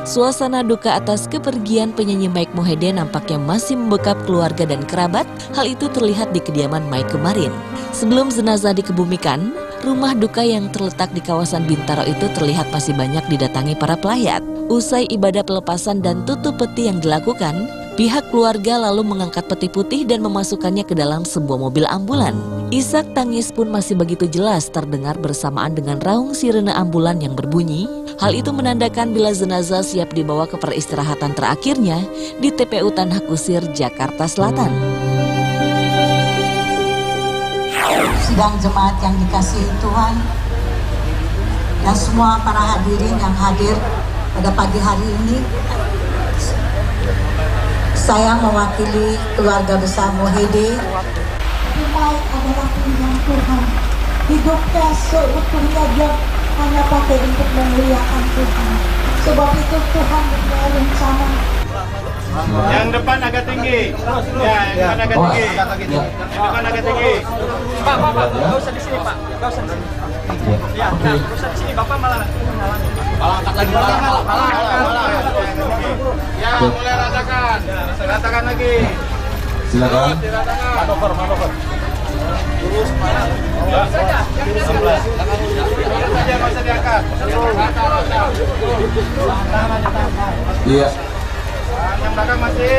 Suasana duka atas kepergian penyanyi Mike Mohede nampaknya masih membekap keluarga dan kerabat. Hal itu terlihat di kediaman Mike kemarin. Sebelum jenazah dikebumikan, rumah duka yang terletak di kawasan Bintaro itu terlihat masih banyak didatangi para pelayat. Usai ibadah pelepasan dan tutup peti yang dilakukan, pihak keluarga lalu mengangkat peti putih dan memasukkannya ke dalam sebuah mobil ambulan. Isak tangis pun masih begitu jelas terdengar bersamaan dengan raung sirene ambulan yang berbunyi. Hal itu menandakan bila jenazah siap dibawa ke peristirahatan terakhirnya di TPU Tanah Kusir, Jakarta Selatan. Sidang jemaat yang dikasihi Tuhan dan semua para hadirin yang hadir pada pagi hari ini, saya mewakili keluarga besar Mohede. Mike adalah pilihan Tuhan. Hidupnya seutuhnya dia hanya pakai untuk memuliakan Tuhan. Sebab itu Tuhan punya rencana. Yang depan agak tinggi. Ya, yang depan agak tinggi. Yang depan agak tinggi. Pak, nggak usah di sini, Pak. Nggak usah di sini. Ya, nggak usah di sini. Bapak malah angkat lagi. Malah. Ya, mulai ratakan lagi. Silakan. Manuver. Lurus mana? Ya, saja. Lurus saja, masa diangkat. Iya. Yang belakang masih.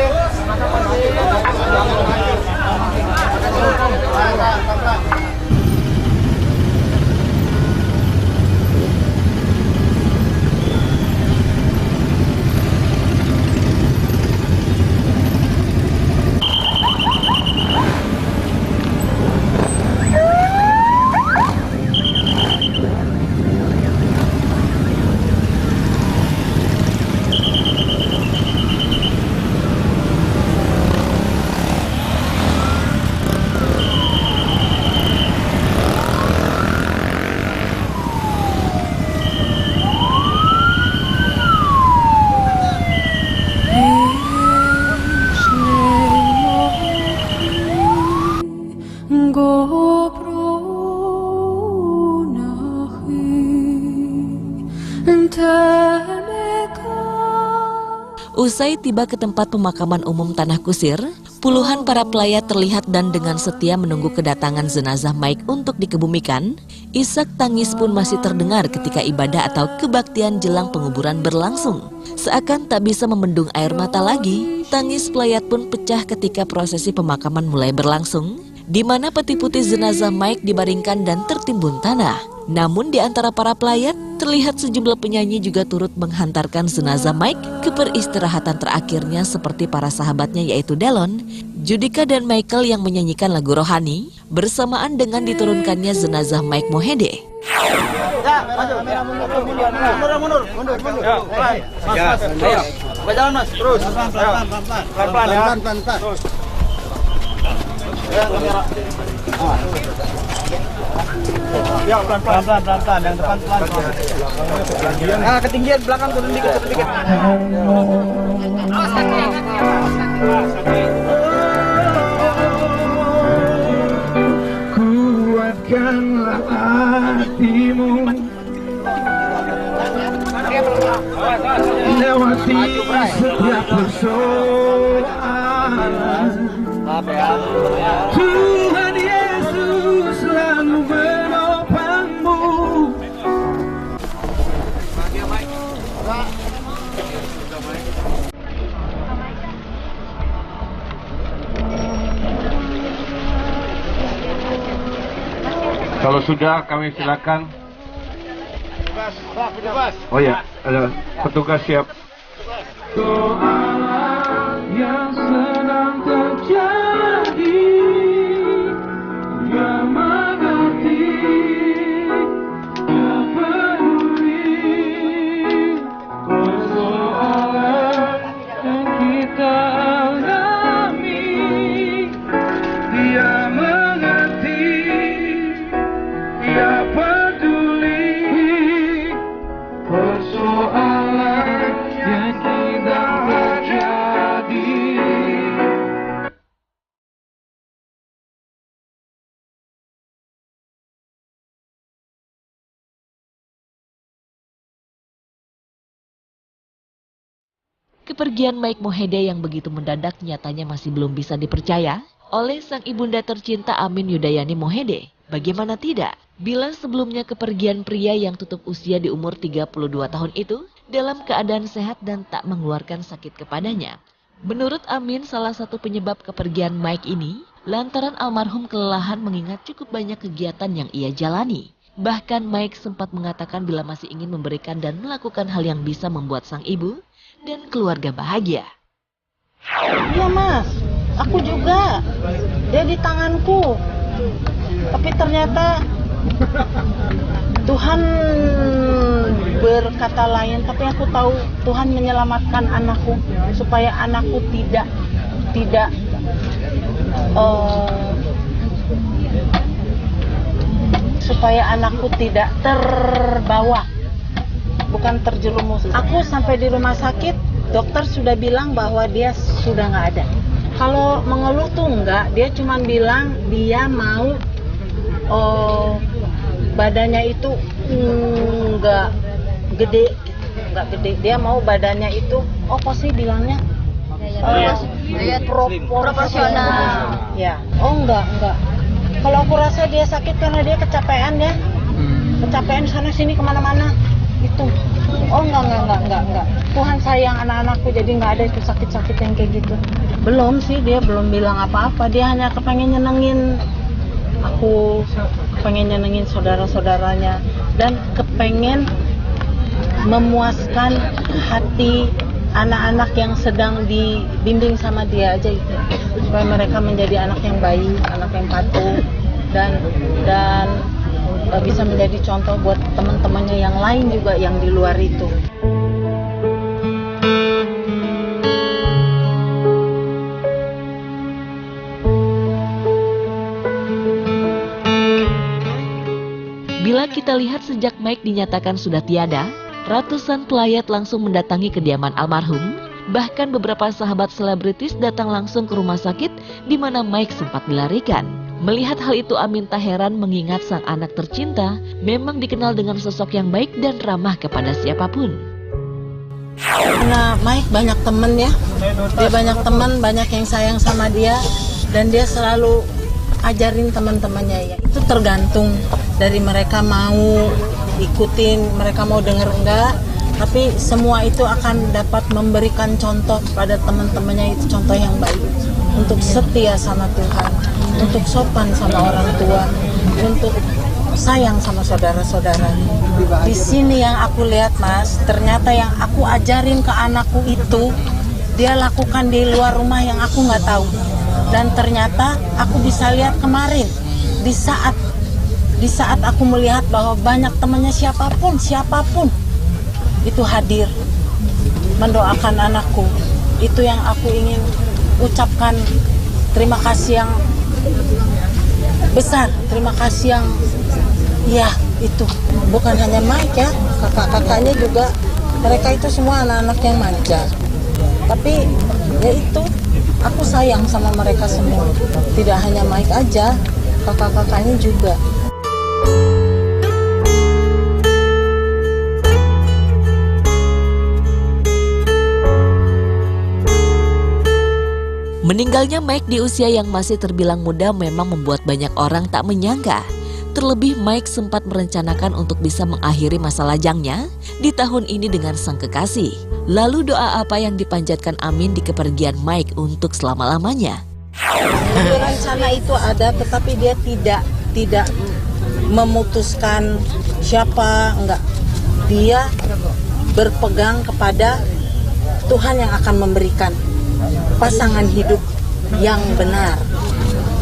Usai tiba ke tempat pemakaman umum Tanah Kusir, puluhan para pelayat terlihat dan dengan setia menunggu kedatangan jenazah Mike untuk dikebumikan. Isak tangis pun masih terdengar ketika ibadah atau kebaktian jelang penguburan berlangsung. Seakan tak bisa membendung air mata lagi, tangis pelayat pun pecah ketika prosesi pemakaman mulai berlangsung, di mana peti putih jenazah Mike dibaringkan dan tertimbun tanah. Namun di antara para pelayat, terlihat sejumlah penyanyi juga turut menghantarkan jenazah Mike ke peristirahatan terakhirnya seperti para sahabatnya yaitu Delon, Judika dan Michael yang menyanyikan lagu rohani bersamaan dengan diturunkannya jenazah Mike Mohede. Ya, mundur. Ya, pelan. Mas. Ayo. Berjalan, Mas. Terus. Pelan-pelan ya. Terus. Ya, kamera. Ya, pelan-pelan yang depan pelan. Nah, ketinggian belakang turun dikit. Kuatkanlah hatimu lewati setiap persoalan. Tuhan Yesus selalu menopangmu. Kalau sudah kami silakan. Bebas. Oh ya, ada petugas siap. Doa yang sedang terjadi, yang mengerti, yang peduli persoalan yang kita alami. Dia mengerti, dia peduli persoalan yang kita Kepergian Mike Mohede yang begitu mendadak nyatanya masih belum bisa dipercaya oleh sang ibunda tercinta Amin Yudayani Mohede. Bagaimana tidak, bila sebelumnya kepergian pria yang tutup usia di umur 32 tahun itu dalam keadaan sehat dan tak mengeluarkan sakit kepadanya. Menurut Amin, salah satu penyebab kepergian Mike ini lantaran almarhum kelelahan mengingat cukup banyak kegiatan yang ia jalani. Bahkan Mike sempat mengatakan bila masih ingin memberikan dan melakukan hal yang bisa membuat sang ibu dan keluarga bahagia. Iya mas, aku juga. Dia di tanganku. Tapi ternyata Tuhan berkata lain. Tapi aku tahu Tuhan menyelamatkan anakku supaya anakku tidak supaya anakku tidak terbawa, bukan terjerumus. Aku sampai di rumah sakit, dokter sudah bilang bahwa dia sudah nggak ada. Kalau mengeluh tuh enggak, dia cuma bilang dia mau badannya itu nggak gede, nggak gede. Dia mau badannya itu, apa sih bilangnya? Proporsional. Ya, oh enggak. Kalau aku rasa dia sakit karena dia kecapean ya, kecapean sana sini kemana-mana itu. Oh enggak. Tuhan sayang anak-anakku, jadi nggak ada itu sakit-sakit yang kayak gitu. Belum sih, dia belum bilang apa-apa. Dia hanya kepengen nyenengin aku, kepengen nyenengin saudara-saudaranya, dan kepengen memuaskan hati anak-anak yang sedang dibimbing sama dia aja itu, supaya mereka menjadi anak yang baik, anak yang patuh, dan bisa menjadi contoh buat teman-temannya yang lain juga yang di luar itu. Bila kita lihat sejak Mike dinyatakan sudah tiada, ratusan pelayat langsung mendatangi kediaman almarhum. Bahkan beberapa sahabat selebritis datang langsung ke rumah sakit di mana Mike sempat dilarikan. Melihat hal itu, Amin tak heran mengingat sang anak tercinta memang dikenal dengan sosok yang baik dan ramah kepada siapapun. Karena Mike banyak temen ya, dia banyak teman, banyak yang sayang sama dia, dan dia selalu ajarin teman-temannya ya. Itu tergantung dari mereka mau ikutin, mereka mau denger enggak, tapi semua itu akan dapat memberikan contoh pada teman-temannya, itu contoh yang baik untuk setia sama Tuhan, untuk sopan sama orang tua, untuk sayang sama saudara-saudara. Di sini yang aku lihat mas, ternyata yang aku ajarin ke anakku itu dia lakukan di luar rumah yang aku nggak tahu. Dan ternyata aku bisa lihat kemarin di saat aku melihat bahwa banyak temannya siapapun itu hadir mendoakan anakku. Itu yang aku ingin ucapkan, terima kasih yang besar, terima kasih yang ya itu. Bukan hanya Mike ya, kakak-kakaknya juga, mereka itu semua anak-anak yang manja. Tapi ya itu, aku sayang sama mereka semua. Tidak hanya Mike aja, kakak-kakaknya juga. Meninggalnya Mike di usia yang masih terbilang muda memang membuat banyak orang tak menyangka. Terlebih Mike sempat merencanakan untuk bisa mengakhiri masa lajangnya di tahun ini dengan sang kekasih. Lalu doa apa yang dipanjatkan Amin di kepergian Mike untuk selama-lamanya? Rencana itu ada, tetapi dia tidak memutuskan siapa, enggak. Dia berpegang kepada Tuhan yang akan memberikan pasangan hidup yang benar,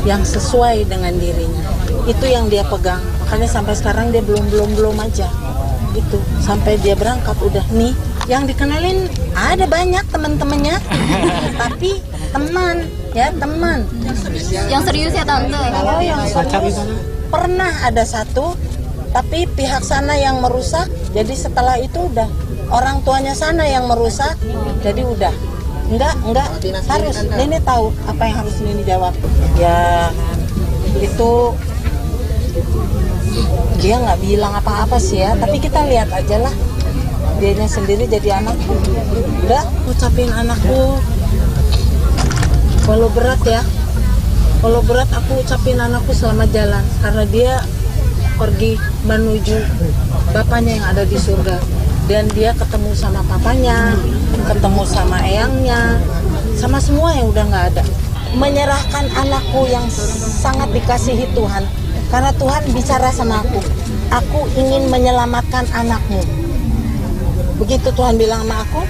yang sesuai dengan dirinya. Itu yang dia pegang. Makanya sampai sekarang dia belum aja. Itu sampai dia berangkat udah nih. Yang dikenalin ada banyak teman-temannya, tapi teman. Yang serius ya tante. Kalau yang serius pernah ada satu, tapi pihak sana yang merusak. Jadi setelah itu udah orang tuanya sana yang merusak. Jadi udah. Enggak, harus Nini tahu apa yang harus Nini jawab. Ya itu dia nggak bilang apa-apa sih ya, tapi kita lihat aja lah. dianya sendiri jadi anakku. Udah ucapin anakku, walau berat ya, kalau berat aku ucapin anakku selamat jalan, karena dia pergi menuju bapaknya yang ada di surga, dan dia ketemu sama papanya, ketemu sama eyangnya, sama semua yang udah nggak ada. Menyerahkan anakku yang sangat dikasihi Tuhan, karena Tuhan bicara sama aku ingin menyelamatkan anakmu. Begitu Tuhan bilang sama aku,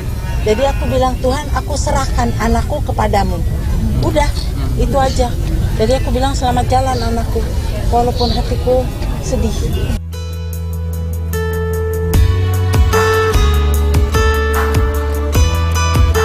jadi aku bilang, Tuhan, aku serahkan anakku kepadamu. Udah, itu aja. Jadi aku bilang selamat jalan anakku, walaupun hatiku sedih.